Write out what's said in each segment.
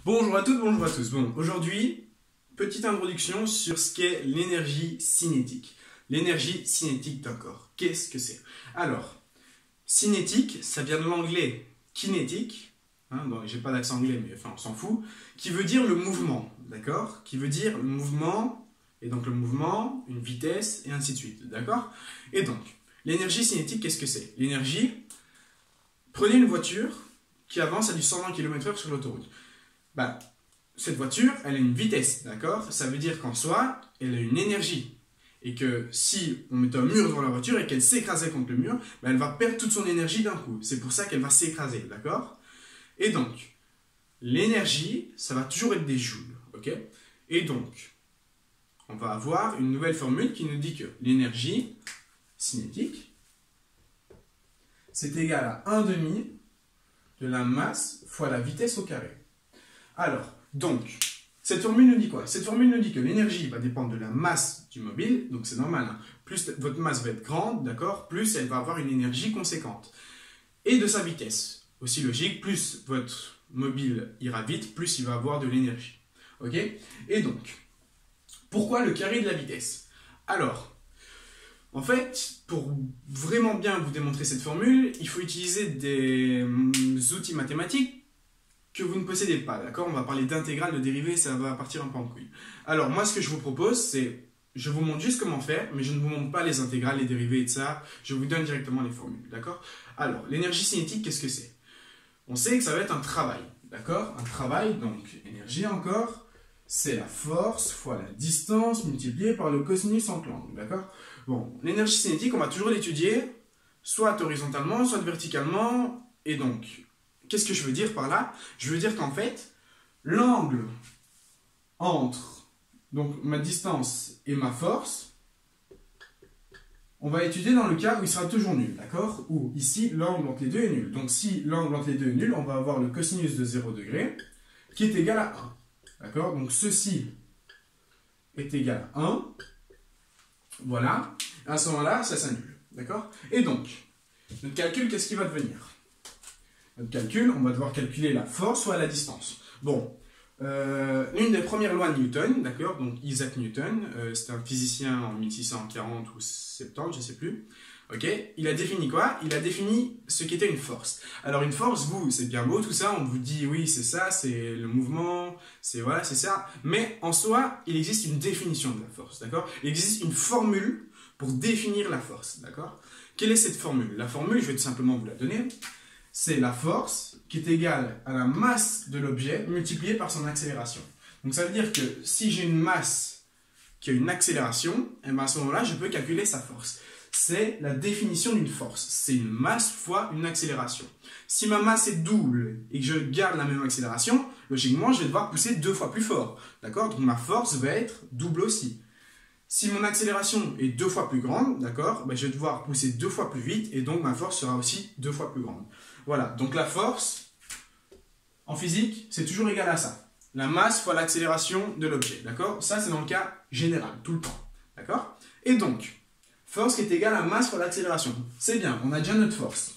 Bonjour à toutes, bonjour à tous. Bon, aujourd'hui, petite introduction sur ce qu'est l'énergie cinétique. L'énergie cinétique d'un corps. Qu'est-ce que c'est? Alors, cinétique, ça vient de l'anglais kinétique, bon, j'ai pas d'accent anglais, mais enfin, on s'en fout, qui veut dire le mouvement, d'accord? Qui veut dire le mouvement, et donc le mouvement, une vitesse, et ainsi de suite, d'accord? Et donc, l'énergie cinétique, qu'est-ce que c'est? L'énergie, prenez une voiture qui avance à du 120 km/h sur l'autoroute. Bah, cette voiture, elle a une vitesse, d'accord? Ça veut dire qu'en soi, elle a une énergie. Et que si on met un mur devant la voiture et qu'elle s'écrasait contre le mur, bah, elle va perdre toute son énergie d'un coup. C'est pour ça qu'elle va s'écraser, d'accord? Et donc, l'énergie, ça va toujours être des joules, ok? Et donc, on va avoir une nouvelle formule qui nous dit que l'énergie cinétique, c'est égal à 1/2 de la masse fois la vitesse au carré. Alors, donc, cette formule nous dit quoi? Cette formule nous dit que l'énergie va dépendre de la masse du mobile, donc c'est normal, hein. Plus votre masse va être grande, d'accord, plus elle va avoir une énergie conséquente. Et de sa vitesse, aussi logique, plus votre mobile ira vite, plus il va avoir de l'énergie. Ok? Et donc, pourquoi le carré de la vitesse? Alors, en fait, pour vraiment bien vous démontrer cette formule, il faut utiliser des outils mathématiques que vous ne possédez pas, d'accord? On va parler d'intégrale, de dérivée, ça va partir un peu en couille. Alors, moi, ce que je vous propose, c'est, je vous montre juste comment faire, mais je ne vous montre pas les intégrales, les dérivées et tout ça, je vous donne directement les formules, d'accord? Alors, l'énergie cinétique, qu'est-ce que c'est? On sait que ça va être un travail, d'accord? Un travail, donc, énergie encore, c'est la force fois la distance multipliée par le cosinus entre l'angle, d'accord? Bon, l'énergie cinétique, on va toujours l'étudier, soit horizontalement, soit verticalement, et donc, qu'est-ce que je veux dire par là? Je veux dire qu'en fait, l'angle entre donc, ma distance et ma force, on va étudier dans le cas où il sera toujours nul, d'accord? Ou ici, l'angle entre les deux est nul. Donc si l'angle entre les deux est nul, on va avoir le cosinus de 0 degré qui est égal à 1. D'accord? Donc ceci est égal à 1. Voilà. À ce moment-là, ça s'annule. D'accord? Et donc, notre calcul, qu'est-ce qui va devenir? Notre calcul, on va devoir calculer la force fois la distance. Bon, l'une des premières lois de Newton, d'accord, donc Isaac Newton, c'était un physicien en 1640 ou 70, je ne sais plus, ok, il a défini quoi? Il a défini ce qu'était une force. Alors une force, vous, c'est bien beau tout ça, on vous dit oui, c'est ça, c'est le mouvement, c'est voilà, c'est ça, mais en soi, il existe une définition de la force, d'accord? Il existe une formule pour définir la force, d'accord? Quelle est cette formule? La formule, je vais tout simplement vous la donner. C'est la force qui est égale à la masse de l'objet multipliée par son accélération. Donc ça veut dire que si j'ai une masse qui a une accélération, et bien à ce moment-là, je peux calculer sa force. C'est la définition d'une force. C'est une masse fois une accélération. Si ma masse est double et que je garde la même accélération, logiquement, je vais devoir pousser 2 fois plus fort. D'accord? Donc ma force va être double aussi. Si mon accélération est 2 fois plus grande, d'accord, ben je vais devoir pousser 2 fois plus vite et donc ma force sera aussi 2 fois plus grande. Voilà, donc la force, en physique, c'est toujours égal à ça. La masse fois l'accélération de l'objet, d'accord? Ça, c'est dans le cas général, tout le temps, d'accord? Et donc, force qui est égale à masse fois l'accélération. C'est bien, on a déjà notre force.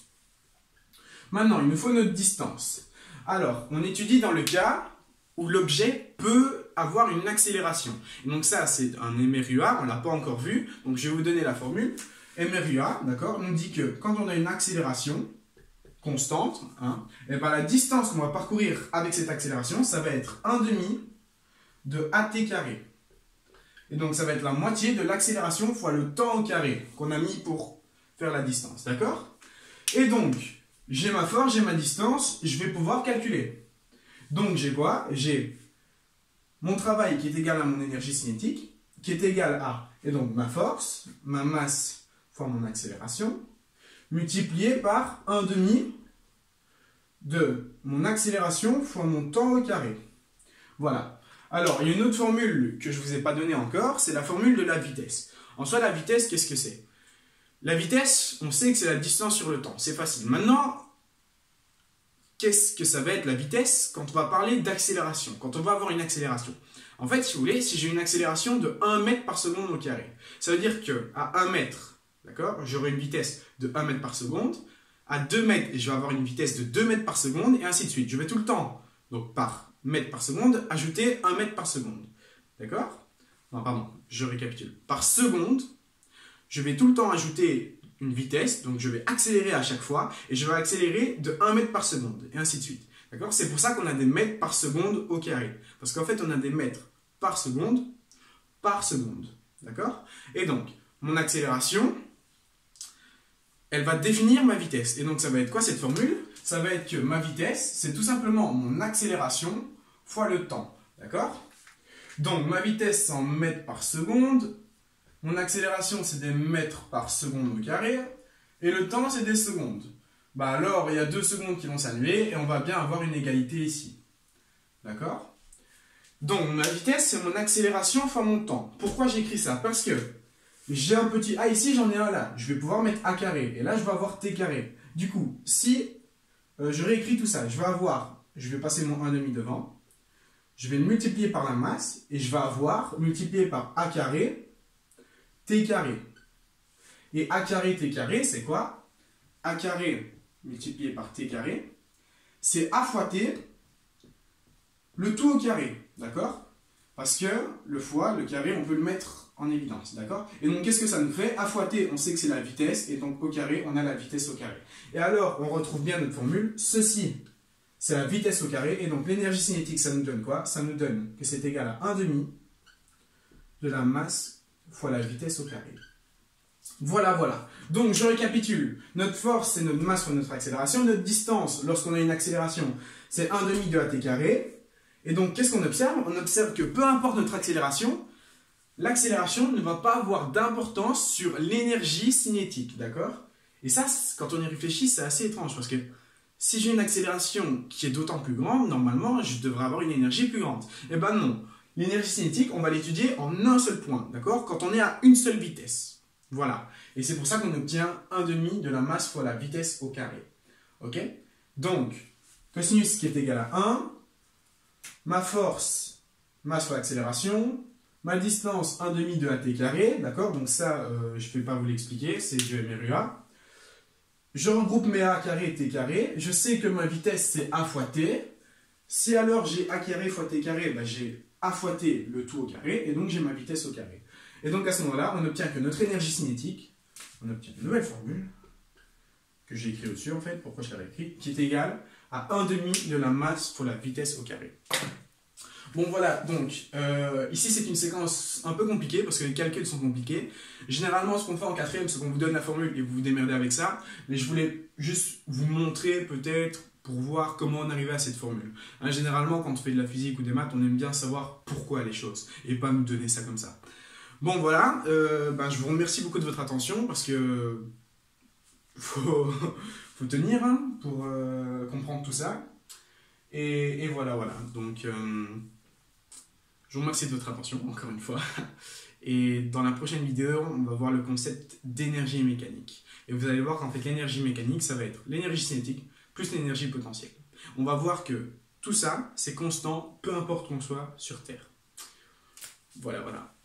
Maintenant, il nous faut notre distance. Alors, on étudie dans le cas où l'objet peut avoir une accélération. Et donc ça, c'est un MRUA, on ne l'a pas encore vu, donc je vais vous donner la formule. MRUA, d'accord, nous dit que quand on a une accélération constante, et ben la distance qu'on va parcourir avec cette accélération, ça va être 1/2 de AT carré. Et donc ça va être la moitié de l'accélération fois le temps au carré qu'on a mis pour faire la distance, d'accord? Et donc, j'ai ma force, j'ai ma distance, je vais pouvoir calculer. Donc j'ai quoi? J'ai mon travail qui est égal à mon énergie cinétique, qui est égal à, et donc ma force, ma masse fois mon accélération, multiplié par 1/2 de mon accélération fois mon temps au carré. Voilà. Alors, il y a une autre formule que je ne vous ai pas donnée encore, c'est la formule de la vitesse. En soi, la vitesse, qu'est-ce que c'est? La vitesse, on sait que c'est la distance sur le temps, c'est facile. Maintenant, qu'est-ce que ça va être la vitesse quand on va parler d'accélération, quand on va avoir une accélération? En fait, si vous voulez, si j'ai une accélération de 1 mètre par seconde au carré, ça veut dire qu'à 1 mètre, d'accord, j'aurai une vitesse de 1 mètre par seconde, à 2 mètres, je vais avoir une vitesse de 2 mètres par seconde, et ainsi de suite. Je vais tout le temps, donc par mètres par seconde, ajouter 1 mètre par seconde. D'accord? Non, pardon, je récapitule. Par seconde, je vais tout le temps ajouter une vitesse, donc je vais accélérer à chaque fois, et je vais accélérer de 1 mètre par seconde, et ainsi de suite. D'accord? C'est pour ça qu'on a des mètres par seconde au carré. Parce qu'en fait, on a des mètres par seconde. D'accord? Et donc, mon accélération, elle va définir ma vitesse. Et donc, ça va être quoi cette formule? Ça va être que ma vitesse, c'est tout simplement mon accélération fois le temps. D'accord? Donc, ma vitesse, c'est en mètres par seconde. Mon accélération, c'est des mètres par seconde au carré. Et le temps, c'est des secondes. Bah alors, il y a 2 secondes qui vont s'annuler et on va bien avoir une égalité ici. D'accord? Donc, ma vitesse, c'est mon accélération fois mon temps. Pourquoi j'écris ça? Parce que j'ai un petit a ici, j'en ai un là. Je vais pouvoir mettre a carré. Et là, je vais avoir t carré. Du coup, si je réécris tout ça, je vais passer mon 1,5 devant. Je vais le multiplier par la masse. Et je vais avoir multiplié par a carré, t carré. Et a carré, t carré, c'est quoi? A carré multiplié par t carré, c'est a fois t, le tout au carré, d'accord? Parce que le fois, le carré, on peut le mettre en évidence, d'accord? Et donc, qu'est-ce que ça nous fait? A fois t, on sait que c'est la vitesse, et donc au carré, on a la vitesse au carré. Et alors, on retrouve bien notre formule, ceci, c'est la vitesse au carré, et donc l'énergie cinétique, ça nous donne quoi? Ça nous donne que c'est égal à 1/2 de la masse fois la vitesse au carré. Voilà, voilà. Donc, je récapitule. Notre force, c'est notre masse fois notre accélération. Notre distance, lorsqu'on a une accélération, c'est 1/2 de at carré. Et donc, qu'est-ce qu'on observe? On observe que peu importe notre accélération, l'accélération ne va pas avoir d'importance sur l'énergie cinétique, d'accord? Et ça, quand on y réfléchit, c'est assez étrange, parce que si j'ai une accélération qui est d'autant plus grande, normalement, je devrais avoir une énergie plus grande. Eh ben non. L'énergie cinétique, on va l'étudier en un seul point, d'accord? Quand on est à une seule vitesse. Voilà. Et c'est pour ça qu'on obtient 1/2 de la masse fois la vitesse au carré. Ok? Donc, cosinus qui est égal à 1, ma force, masse fois l'accélération, ma distance 1/2 de at carré, d'accord? Donc ça, je ne vais pas vous l'expliquer, c'est du MRUA. Je regroupe mes a carré et t carré. Je sais que ma vitesse, c'est a fois t. Si alors j'ai a carré fois t carré, ben j'ai a fois t le tout au carré, et donc j'ai ma vitesse au carré. Et donc à ce moment-là, on obtient que notre énergie cinétique, on obtient une nouvelle formule, que j'ai écrite au-dessus en fait, pourquoi je l'avais écrite, qui est égale à 1/2 de la masse fois la vitesse au carré. Bon voilà, donc ici c'est une séquence un peu compliquée parce que les calculs sont compliqués. Généralement ce qu'on fait en quatrième, c'est qu'on vous donne la formule et vous vous démerdez avec ça. Mais je voulais juste vous montrer peut-être pour voir comment on arrivait à cette formule. Hein, généralement quand on fait de la physique ou des maths, on aime bien savoir pourquoi les choses et pas nous donner ça comme ça. Bon voilà, je vous remercie beaucoup de votre attention parce que faut tenir hein, pour comprendre tout ça. Et voilà, voilà. Donc, je vous remercie de votre attention, encore une fois. Et dans la prochaine vidéo, on va voir le concept d'énergie mécanique. Et vous allez voir qu'en fait, l'énergie mécanique, ça va être l'énergie cinétique plus l'énergie potentielle. On va voir que tout ça, c'est constant, peu importe qu'on soit sur Terre. Voilà, voilà.